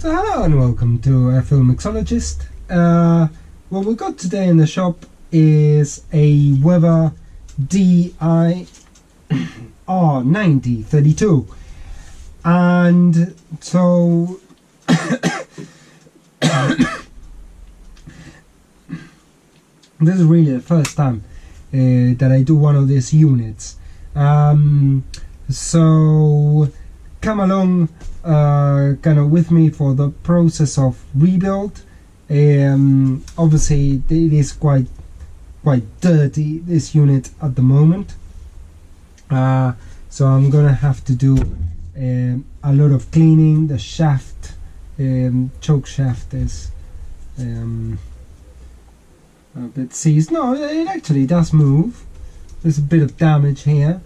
So hello and welcome to Mixologist. What we got today in the shop is a Weber DIR 9032, and so this is really the first time that I do one of these units. So come along kind of with me for the process of rebuild. Obviously it is quite dirty, this unit at the moment, so I'm gonna have to do a lot of cleaning. The shaft, choke shaft is a bit seized. No, it actually does move. There's a bit of damage here,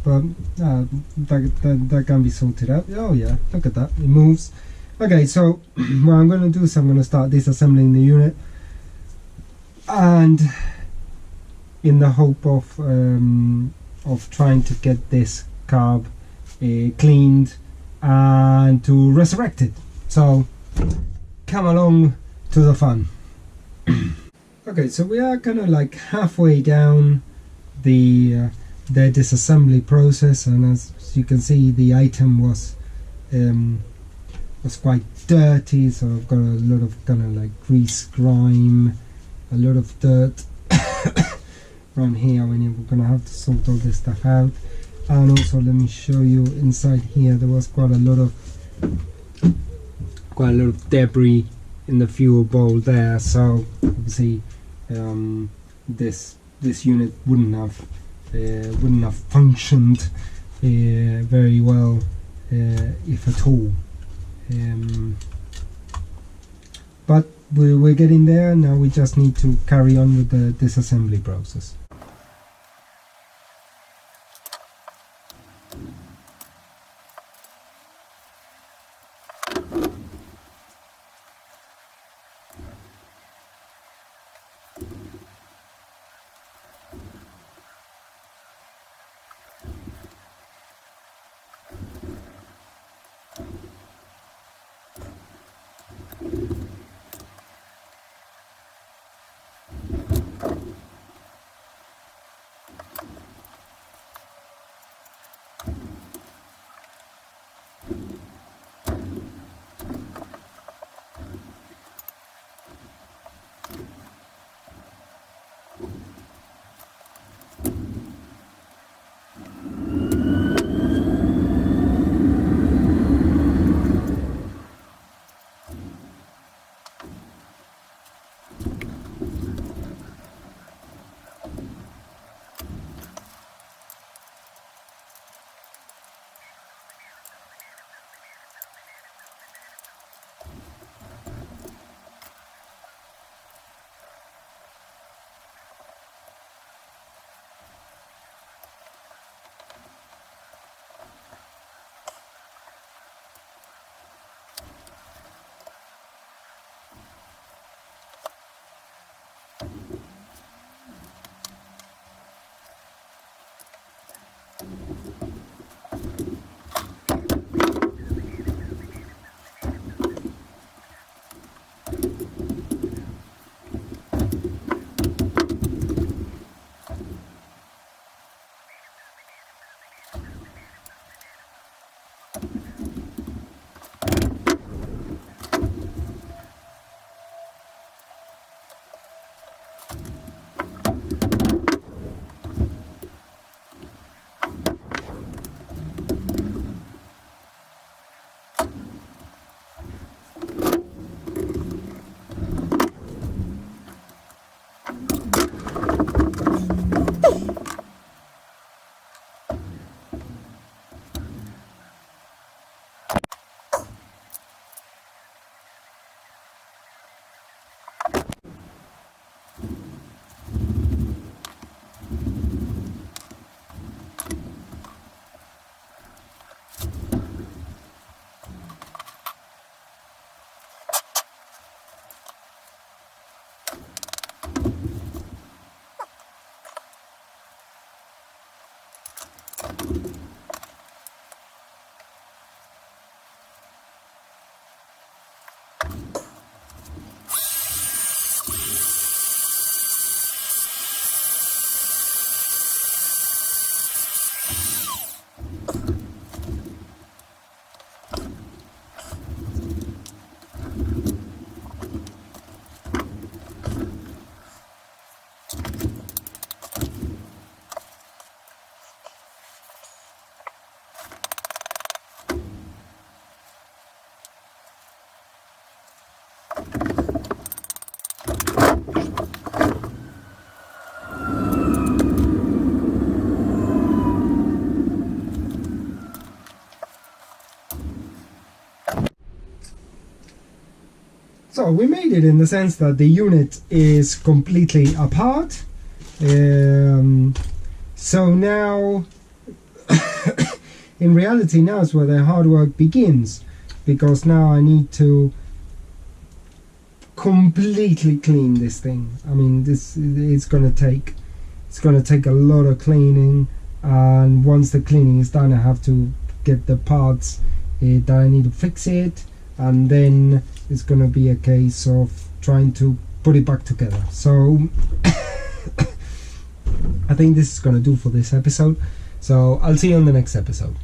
but that can be sorted out. Oh yeah, look at that, it moves. Okay, so what I'm going to do is I'm going to start disassembling the unit, and in the hope of trying to get this carb cleaned and to resurrect it. So come along to the fun. Okay, so we are kind of like halfway down the disassembly process, and as you can see, the item was quite dirty, so I've got a lot of kind of like grease, grime, a lot of dirt around here. We're gonna have to sort all this stuff out. And also, let me show you inside here. There was quite a lot of debris in the fuel bowl there, so obviously this unit wouldn't have functioned very well, if at all. But we're getting there. Now we just need to carry on with the disassembly process. So we made it in the sense that the unit is completely apart. So now, in reality, now is where the hard work begins, because now I need to completely clean this thing. I mean, it's gonna take a lot of cleaning, and once the cleaning is done, I have to get the parts that I need to fix it, and then it's gonna be a case of trying to put it back together. So I think this is gonna do for this episode, so I'll see you on the next episode.